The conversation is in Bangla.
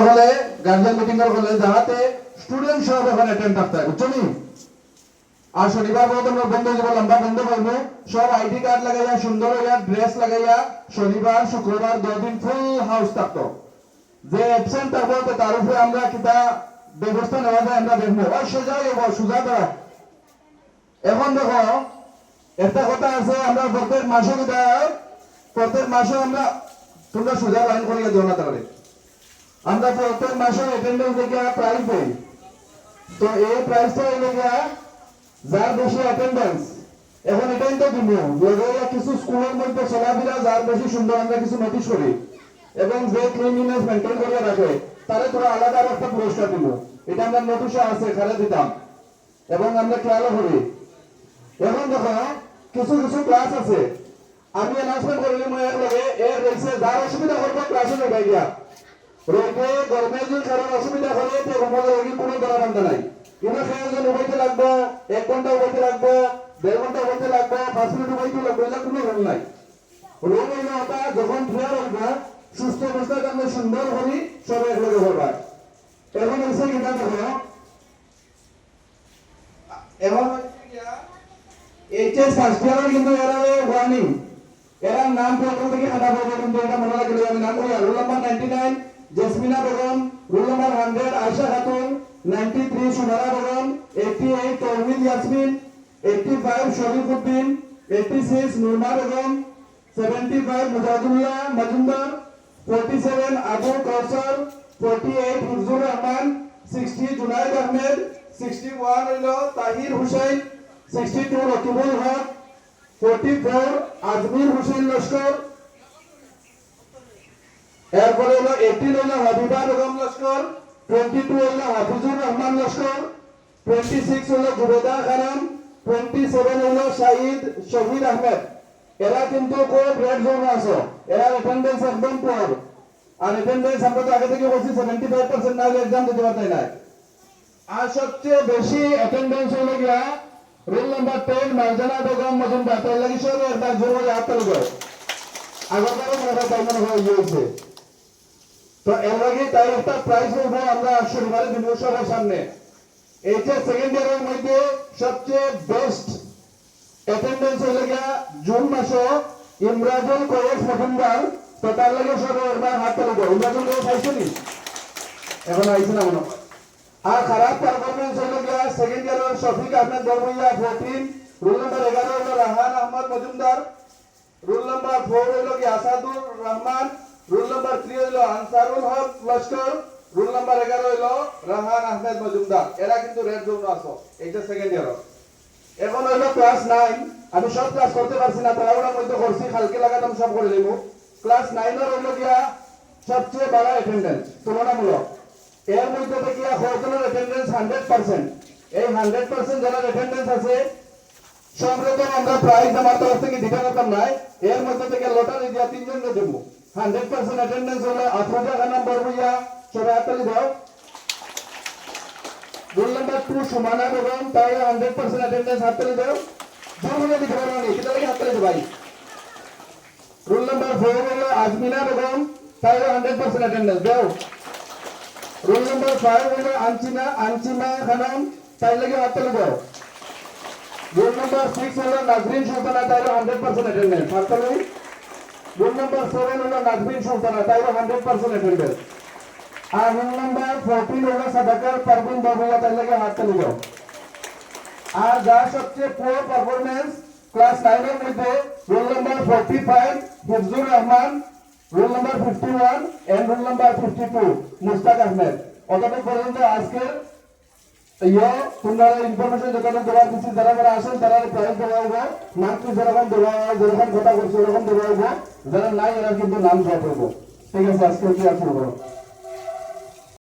হলে গার্জিয়ান মিটিং এর হলে যাহাতে স্টুডেন্ট সব এখানে অ্যাটেন্ড করতে হয়, বুঝছো নি? আর শনিবার বলতে আমরা বন্ধ হয়ে যাবো, লম্বা বন্ধ করবো, সব আইডি কার্ড লাগাইয়া সুন্দর হইয়া ড্রেস লাগাইয়া শনিবার শুক্রবার 2 দিন ফুল হাউস থাকতো। যে অ্যাবসেন্ট থাকবো তার উপরে আমরা কিতা ব্যবস্থা নেওয়া যায় আমরা দেখবো। ওই সোজা সোজা করা। এখন দেখো একটা কথা আছে, আমরা প্রত্যেক মাসে আমরা তোমরা সোজা লাইন করিয়া দিও না, তাহলে আমরা প্রত্যেক মাসে অ্যাটেন্ডেন্স দেখে প্রাইজ দেই। তো এই প্রাইজটা হইলে যার বেশি অ্যাটেন্ডেন্স, এখন এটাই তো দিব কিছু স্কুলের মধ্যে চলাফেরা যার বেশি সুন্দর আমরা কিছু নোটিশ করি এবং যে ক্লিনলিনেস মেনটেন করে রাখে তারে তোরা আলাদা একটা পুরস্কার দিব। এটা আমরা নোটিশে আছে খেলে দিতাম এবং আমরা খেয়ালও করি। এখন দেখো কিছু কিছু ক্লাস আছে আমি অ্যানাউন্সমেন্ট করলে এর রয়েছে যার অসুবিধা করবো ক্লাসে ঢোকাই গিয়া রোগে গরমের দিন কারণ অসুবিধা হলে কোনো দরাবান্ধা নাই। কিন্তু সেজন উবাইতে লাগবো, 1 ঘন্টা উবাইতে লাগবো, 1.5 ঘন্টা উবাইতে লাগবো, 5 মিনিট উবাইতে লাগবো, এটা কোনো রোগ নাই। রোগ হইলে ওটা যখন ফেয়ার হইবা সুস্থ অবস্থায় আমরা সুন্দর করি সব একলগে করবা। এখন হচ্ছে কিনা দেখো এখন এইচএস ফার্স্ট ইয়ার কিন্তু এরা ওয়ার্নিং এরা নাম প্রথম থেকে খাতা পাবো, কিন্তু এটা মনে রাখলে আমি নাম করি। Roll number 99 Jasmina Begum, roll number 100 Ayesha Khatun, 93 Sumara Begum, 88 Tauhid Yasmin, 85 Sharif Uddin, 86 Nurma Begum, 75 Mujahidullah Majumdar, 47 Abu Kausar, 48 Huzur Rahman, 60 Junaid Ahmed, 61 হইল তাহির হুসাইন, 62 রকিবুল হক, 44 আজমির হোসেন লস্কর, এরপরে হলো 18 হলো হাবিবা বেগম লস্কর, 22 হলো হাফিজুর রহমান লস্কর, 26 হলো জুবেদা খানম, 27 হলো শহীদ আহমেদ। এরা কিন্তু কোড রেড জোন আছে, এরা অ্যাটেন্ডেন্স একদম পুয়ার। আর অ্যাটেন্ডেন্স আমরা তো আগে থেকে বলছি 75% না হলে एग्जाम দিতে পারতে না। আর সবচেয়ে বেশি অ্যাটেন্ডেন্স হলো গিয়া রোল নাম্বার 10 মারজানা বেগম মজুমদার। তাই লাগি সব একবার জোর করে হাত তালি দাও। আগরবারও মনে তাই মনে হয়ে গিয়েছে। তো এর লাগি তাই একটা প্রাইজ হইব আমরা শনিবারে দিব সবার সামনে। এই যে সেকেন্ড ইয়ারের মধ্যে সবচেয়ে বেস্ট অ্যাটেন্ডেন্স হলো গিয়া জুন মাসে ইমরাজুল কোয়েস মজুমদার। তো তার লাগে সব একবার হাত তালি দাও। ইমরাজুল কোয়েস আইছেনি? এখন আইছে না মনে হয়। আর খারাপ পারফরমেন্স হলো গিয়া সেকেন্ড ইয়ারের শফিক আহমেদ বরমইয়া 14, রোল নাম্বার 11 হলো রাহান আহমদ মজুমদার, রোল নাম্বার 4 হলো গিয়া আসাদুর রহমান, রোল নাম্বার 3 হলো আনসারুল হক লস্কর, রোল নাম্বার 11 হলো রাহান আহমেদ মজুমদার। এরা কিন্তু রেড জোন আছে এইটা সেকেন্ড ইয়ার। এখন হলো ক্লাস 9, আমি সব ক্লাস করতে পারছি না, তাড়াহুড়ার মধ্যে করছি, কালকে লাগাতাম সব করে দেব। ক্লাস 9 এর হলো গিয়া সবচেয়ে বড় অ্যাটেন্ডেন্স তুলনামূলক। এর মধ্যে থেকে হলজনের অ্যাটেন্ডেন্স 100%। এই 100% যারা অ্যাটেন্ডেন্স আছে সব রকম আমরা প্রাইজ আমার তরফ থেকে দিতে পারতাম না। এর মধ্যে থেকে লটারি দিয়া 3 জনকে দেব। 100% অ্যাটেন্ডেন্স হলো আফরোজা খানম বরমইয়া, সবাই হাততালি দাও। রোল নাম্বার 2 সুমানা বেগম, তাই 100% অ্যাটেন্ডেন্স, হাততালি দাও। জোরে দিতে পারো না, কিটা লাগে হাততালি দাও ভাই। রোল নাম্বার 4 হলো আজমিনা বেগম, তাই 100% অ্যাটেন্ডেন্স দাও। রোল নাম্বার 5 হলো আনচিমা খানম, তাই লাগে হাততালি দাও। রোল নাম্বার 6 হলো নাজরিন সুলতানা, তাই 100% অ্যাটেন্ডেন্স, হাততালি। রোল নাম্বার 7 হলো নাজরিন সুলতানা, তাই 100% অ্যাটেন্ডেন্স। আর রোল নাম্বার 14 হলো সাদাকার পারভিন বাবুয়া, তাই লাগে হাততালি দাও। আর যার সবচেয়ে পুয়ার পারফরম্যান্স ক্লাস 9 এর মধ্যে roll number 45 Hifzur Rahman, roll number 51 and roll number 52 Mushtaq Ahmed. অতটুকু পর্যন্ত আজকের তোমরা ইনফরমেশন যতটুকু দেওয়ার দিচ্ছি, যারা যারা আসেন তারা প্রাইজ দেওয়া হবে, মার্ক যেরকম দেওয়া হয়, যেরকম কথা বলছে ওরকম দেওয়া হবে, যারা নাই এরা কিন্তু নাম ড্রপ করবো। ঠিক আছে, আজকে কি আর করবো।